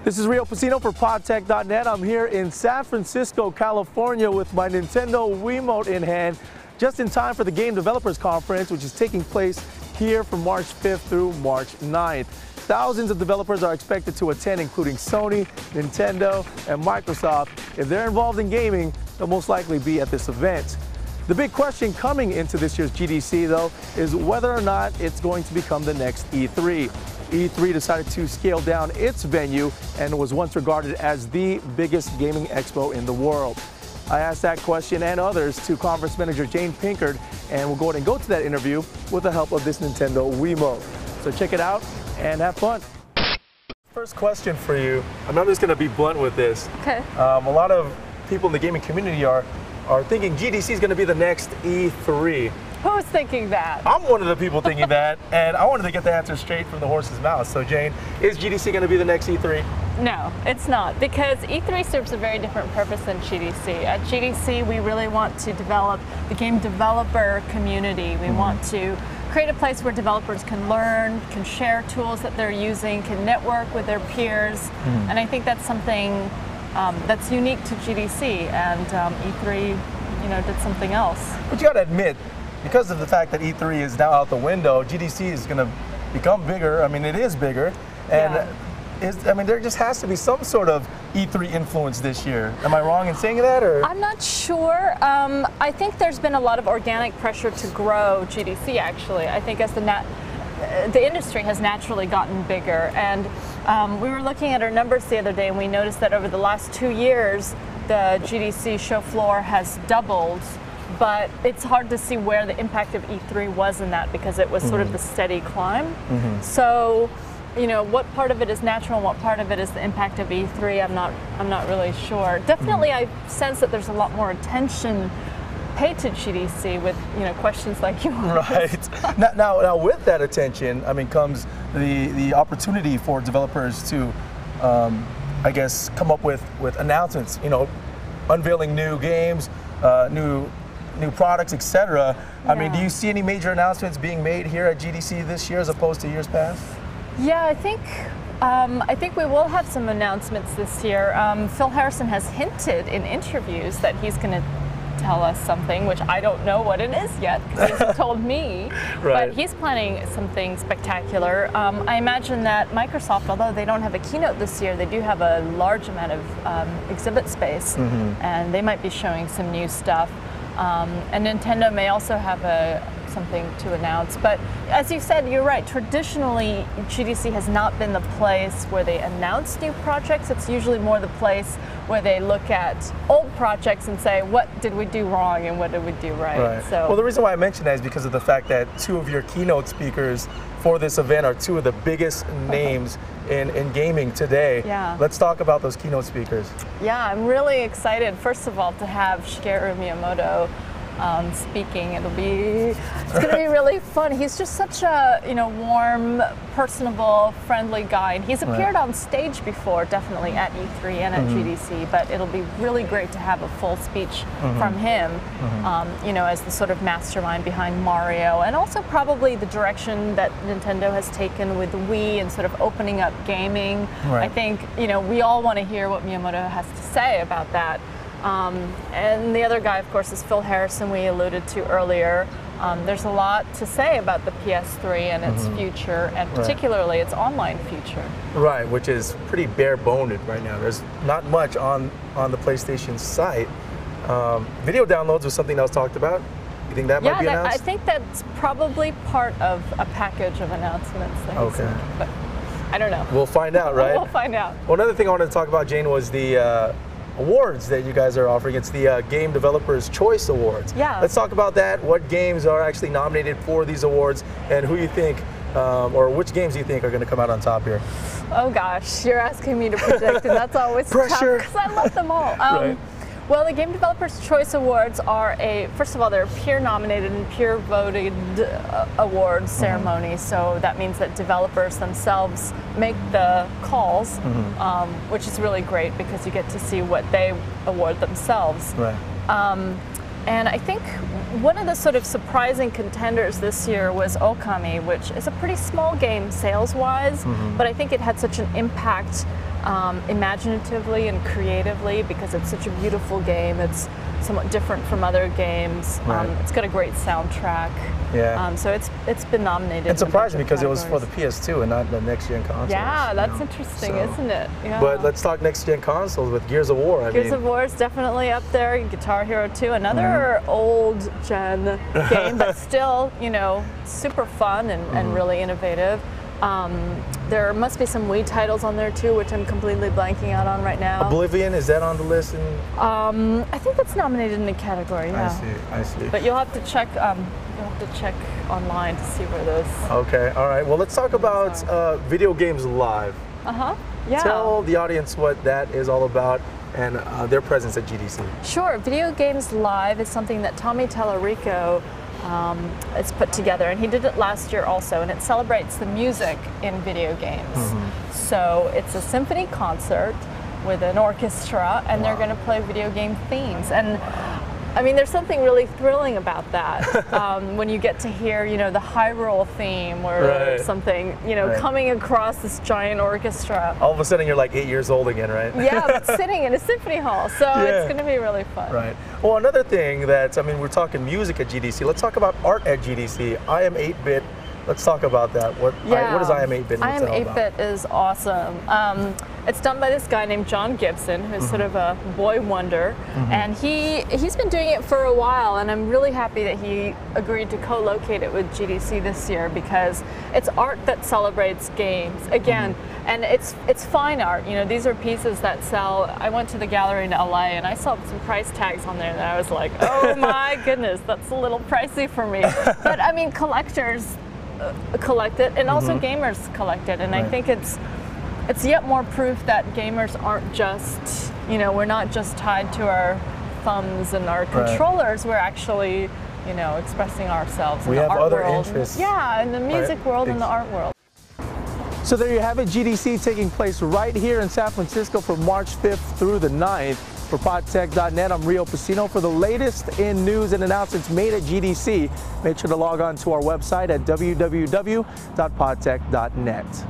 This is Rio Pacino for podtech.net. I'm here in San Francisco, California with my Nintendo Wiimote in hand, just in time for the Game Developers Conference, which is taking place here from March 5th through March 9th. Thousands of developers are expected to attend, including Sony, Nintendo, and Microsoft. If they're involved in gaming, they'll most likely be at this event. The big question coming into this year's GDC, though, is whether or not it's going to become the next E3. E3 decided to scale down its venue and was once regarded as the biggest gaming expo in the world. I asked that question and others to conference manager Jane Pinckard, and we'll go ahead and go to that interview with the help of this Nintendo Wiimote. So check it out and have fun. First question for you, and I'm just going to be blunt with this. Okay. A lot of people in the gaming community are thinking GDC is going to be the next E3. Who's thinking that? I'm one of the people thinking that, and I wanted to get the answer straight from the horse's mouth. So Jane, is GDC going to be the next E3? No, it's not, because E3 serves a very different purpose than GDC. At GDC, we really want to develop the game developer community. We want to create a place where developers can learn, can share tools that they're using, can network with their peers, and I think that's something that's unique to GDC, and E3, did something else. But you got to admit, because of the fact that E3 is now out the window, GDC is going to become bigger. I mean, it is bigger, and there just has to be some sort of E3 influence this year. Am I wrong in saying that, or? I'm not sure. I think there's been a lot of organic pressure to grow GDC. Actually, I think as the industry has naturally gotten bigger, and we were looking at our numbers the other day, and we noticed that over the last 2 years, the GDC show floor has doubled. But it's hard to see where the impact of E3 was in that, because it was sort of the steady climb. So, what part of it is natural and what part of it is the impact of E3, I'm not really sure. Definitely, I sense that there's a lot more attention paid to GDC with questions like yours. Right. Now, with that attention, comes the opportunity for developers to, I guess, come up with announcements. Unveiling new games, new products, etc. I mean, do you see any major announcements being made here at GDC this year as opposed to years past? Yeah, I think we will have some announcements this year. Phil Harrison has hinted in interviews that he's going to tell us something, which I don't know what it is yet, because he hasn't told me. Right. But he's planning something spectacular. I imagine that Microsoft, although they don't have a keynote this year, they do have a large amount of exhibit space, and they might be showing some new stuff. And Nintendo may also have something to announce. But as you said, you're right. Traditionally, GDC has not been the place where they announce new projects. It's usually more the place where they look at old projects and say, what did we do wrong and what did we do right? So, well, the reason why I mention that is because of the fact that two of your keynote speakers for this event are two of the biggest names in gaming today. Yeah. Let's talk about those keynote speakers. Yeah, I'm really excited, first of all, to have Shigeru Miyamoto speaking. It's going to be really fun. He's just such a warm, personable, friendly guy, and he's appeared on stage before, definitely at E3 and at GDC. But it'll be really great to have a full speech from him, as the sort of mastermind behind Mario, and also probably the direction that Nintendo has taken with the Wii and sort of opening up gaming. I think we all want to hear what Miyamoto has to say about that. And the other guy, of course, is Phil Harrison, we alluded to earlier. There's a lot to say about the PS3 and its future, and particularly its online future. Right, which is pretty bare-boned right now. There's not much on the PlayStation site. Video downloads was something that was talked about. You think that might be announced? I think that's probably part of a package of announcements. But I don't know. We'll find out, right? We'll find out. Well, another thing I wanted to talk about, Jane, was the awards that you guys are offering. It's the Game Developers Choice Awards. Yeah. Let's talk about that. What games are actually nominated for these awards, and who you think, or which games do you think are going to come out on top here? Oh gosh, you're asking me to predict, and that's always Pressure. tough because I love them all. Right. Well, the Game Developers Choice Awards are first of all, they're a peer-nominated and peer-voted awards ceremony, so that means that developers themselves make the calls, which is really great because you get to see what they award themselves. Right. And I think one of the sort of surprising contenders this year was Okami, which is a pretty small game sales-wise, but I think it had such an impact imaginatively and creatively, because it's such a beautiful game. It's somewhat different from other games. Right. It's got a great soundtrack. Yeah. So it's been nominated. It surprised me because it was categories. for the PS2 and not the next-gen consoles. Yeah, that's you know? interesting, So, isn't it? Yeah. But let's talk next-gen consoles with Gears of War. Gears of War is definitely up there. Guitar Hero 2, another old-gen game, but still, you know, super fun and really innovative. There must be some Wii titles on there too, which I'm completely blanking out on right now. Oblivion, is that on the list? I think it's nominated in the category. Yeah. I see. But you'll have to check. Online to see where those. Okay. All right. Well, let's talk about Video Games Live. Yeah. Tell the audience what that is all about and their presence at GDC. Sure. Video Games Live is something that Tommy Tallarico it's put together, and he did it last year also, and it celebrates the music in video games. So it's a symphony concert with an orchestra, and they're going to play video game themes. And I mean, there's something really thrilling about that when you get to hear, you know, the Hyrule theme or something, you know, coming across this giant orchestra. All of a sudden, you're like 8 years old again, right? Yeah, but sitting in a symphony hall, so it's going to be really fun. Right. Well, another thing that, I mean, we're talking music at GDC. Let's talk about art at GDC. I Am 8-Bit. Let's talk about that. What is I Am 8-Bit? I Am 8-Bit is awesome. It's done by this guy named John Gibson, who's sort of a boy wonder, and he's been doing it for a while, and I'm really happy that he agreed to co-locate it with GDC this year, because it's art that celebrates games again, and it's fine art. You know, these are pieces that sell. I went to the gallery in LA and I saw some price tags on there, and I was like, oh my goodness, that's a little pricey for me. But I mean, collectors collect it, and also gamers collect it, and I think it's yet more proof that gamers aren't just, you know, we're not just tied to our thumbs and our controllers. We're actually, you know, expressing ourselves in the art world. We have other interests. Yeah, in the music world and the art world. So there you have it, GDC taking place right here in San Francisco from March 5th through the 9th. For podtech.net, I'm Rio Pacino. For the latest in news and announcements made at GDC, make sure to log on to our website at www.podtech.net.